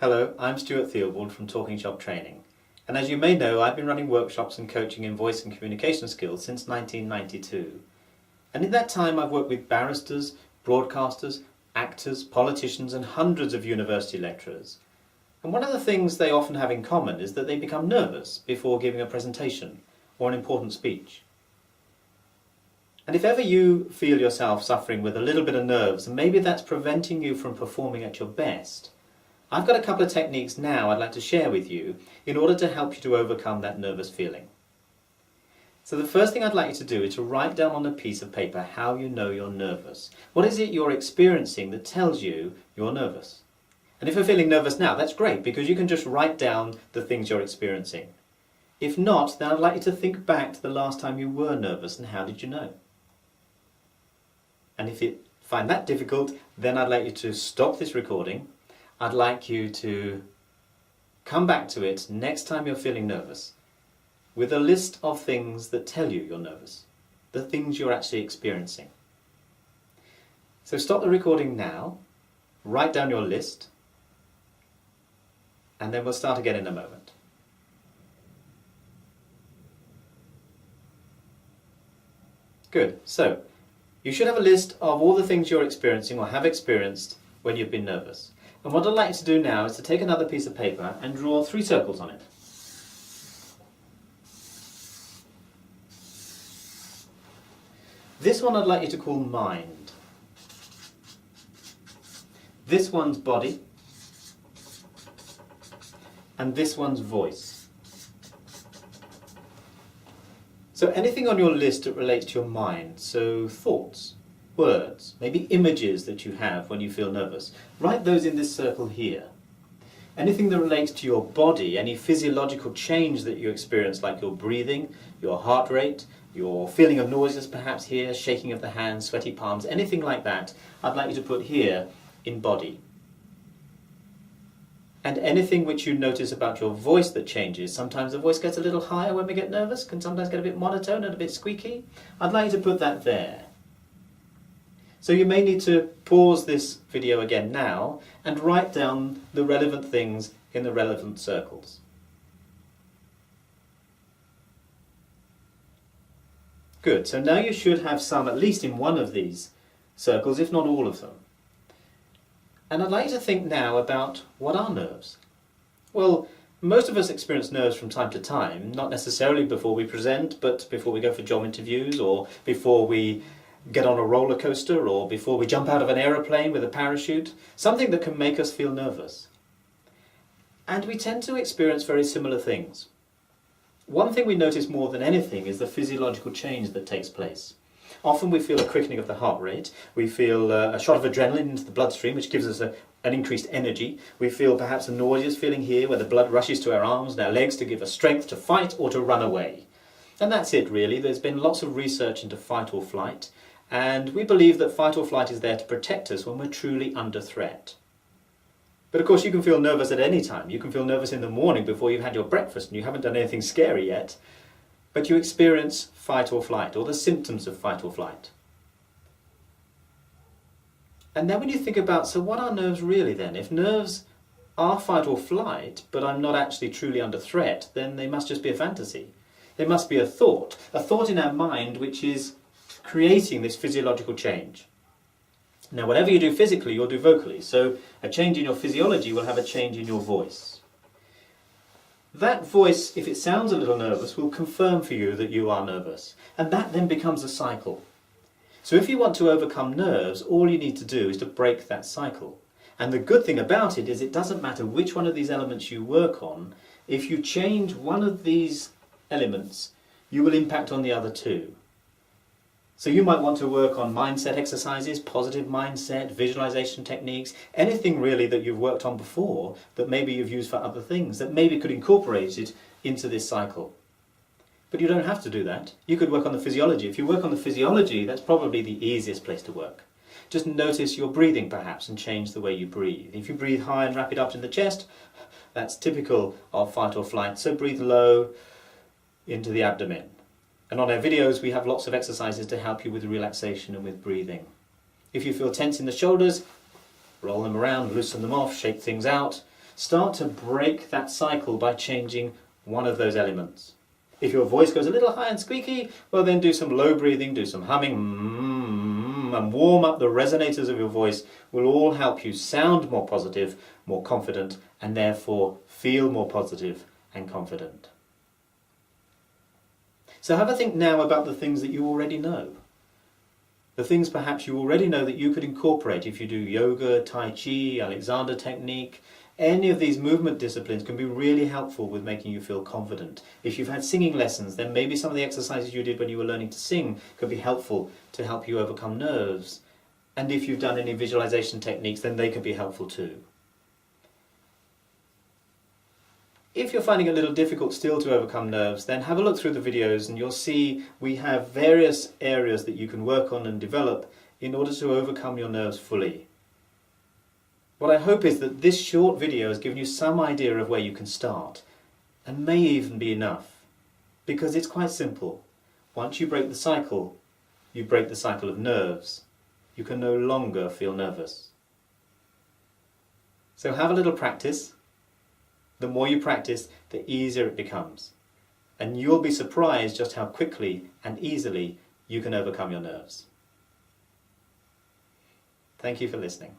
Hello, I'm Stuart Theobald from Talking Shop Training, and as you may know, I've been running workshops and coaching in voice and communication skills since 1992. And in that time I've worked with barristers, broadcasters, actors, politicians and hundreds of university lecturers. And one of the things they often have in common is that they become nervous before giving a presentation or an important speech. And if ever you feel yourself suffering with a little bit of nerves, and maybe that's preventing you from performing at your best, I've got a couple of techniques now I'd like to share with you in order to help you to overcome that nervous feeling. So the first thing I'd like you to do is to write down on a piece of paper how you know you're nervous. What is it you're experiencing that tells you you're nervous? And if you're feeling nervous now, that's great, because you can just write down the things you're experiencing. If not, then I'd like you to think back to the last time you were nervous and how did you know? And if you find that difficult, then I'd like you to stop this recording. I'd like you to come back to it next time you're feeling nervous with a list of things that tell you you're nervous, the things you're actually experiencing. So stop the recording now, write down your list, and then we'll start again in a moment. Good, so you should have a list of all the things you're experiencing or have experienced when you've been nervous. And what I'd like you to do now is to take another piece of paper and draw 3 circles on it. This one I'd like you to call mind. This one's body. And this one's voice. So anything on your list that relates to your mind, so thoughts, words, maybe images that you have when you feel nervous, write those in this circle here. Anything that relates to your body, any physiological change that you experience, like your breathing, your heart rate, your feeling of nauseous perhaps here, shaking of the hands, sweaty palms, anything like that, I'd like you to put here in body. And anything which you notice about your voice that changes, sometimes the voice gets a little higher when we get nervous, can sometimes get a bit monotone and a bit squeaky, I'd like you to put that there. So you may need to pause this video again now and write down the relevant things in the relevant circles. Good, so now you should have some at least in one of these circles, if not all of them. And I'd like you to think now about what are nerves? Well, most of us experience nerves from time to time, not necessarily before we present, but before we go for job interviews, or before we get on a roller coaster, or before we jump out of an aeroplane with a parachute, something that can make us feel nervous. And we tend to experience very similar things. One thing we notice more than anything is the physiological change that takes place. Often we feel a quickening of the heart rate, we feel a shot of adrenaline into the bloodstream, which gives us an increased energy. We feel perhaps a nauseous feeling here where the blood rushes to our arms and our legs to give us strength to fight or to run away. And that's it really. There's been lots of research into fight or flight, and we believe that fight or flight is there to protect us when we're truly under threat. But of course you can feel nervous at any time. You can feel nervous in the morning before you've had your breakfast and you haven't done anything scary yet, but you experience fight or flight, or the symptoms of fight or flight. And then when you think about, so what are nerves really then? If nerves are fight or flight, but I'm not actually truly under threat, then they must just be a fantasy. They must be a thought in our mind which is creating this physiological change. Now whatever you do physically, you'll do vocally, so a change in your physiology will have a change in your voice. That voice, if it sounds a little nervous, will confirm for you that you are nervous, and that then becomes a cycle. So if you want to overcome nerves, all you need to do is to break that cycle. And the good thing about it is it doesn't matter which one of these elements you work on, if you change one of these elements, you will impact on the other two. So you might want to work on mindset exercises, positive mindset, visualization techniques, anything really that you've worked on before that maybe you've used for other things, that maybe could incorporate it into this cycle. But you don't have to do that. You could work on the physiology. If you work on the physiology, that's probably the easiest place to work. Just notice your breathing perhaps and change the way you breathe. If you breathe high and rapid up in the chest, that's typical of fight or flight, so breathe low into the abdomen. And on our videos we have lots of exercises to help you with relaxation and with breathing. If you feel tense in the shoulders, roll them around, loosen them off, shake things out. start to break that cycle by changing one of those elements. If your voice goes a little high and squeaky, well then do some low breathing, do some humming, and warm up the resonators of your voice will all help you sound more positive, more confident, and therefore feel more positive and confident. So have a think now about the things that you already know. The things perhaps you already know that you could incorporate if you do yoga, tai chi, Alexander technique. Any of these movement disciplines can be really helpful with making you feel confident. If you've had singing lessons, then maybe some of the exercises you did when you were learning to sing could be helpful to help you overcome nerves. And if you've done any visualization techniques, then they could be helpful too. If you're finding it a little difficult still to overcome nerves, then have a look through the videos and you'll see we have various areas that you can work on and develop in order to overcome your nerves fully. What I hope is that this short video has given you some idea of where you can start, and may even be enough, because it's quite simple. Once you break the cycle, you break the cycle of nerves. You can no longer feel nervous. So have a little practice. The more you practice, the easier it becomes. And you'll be surprised just how quickly and easily you can overcome your nerves. Thank you for listening.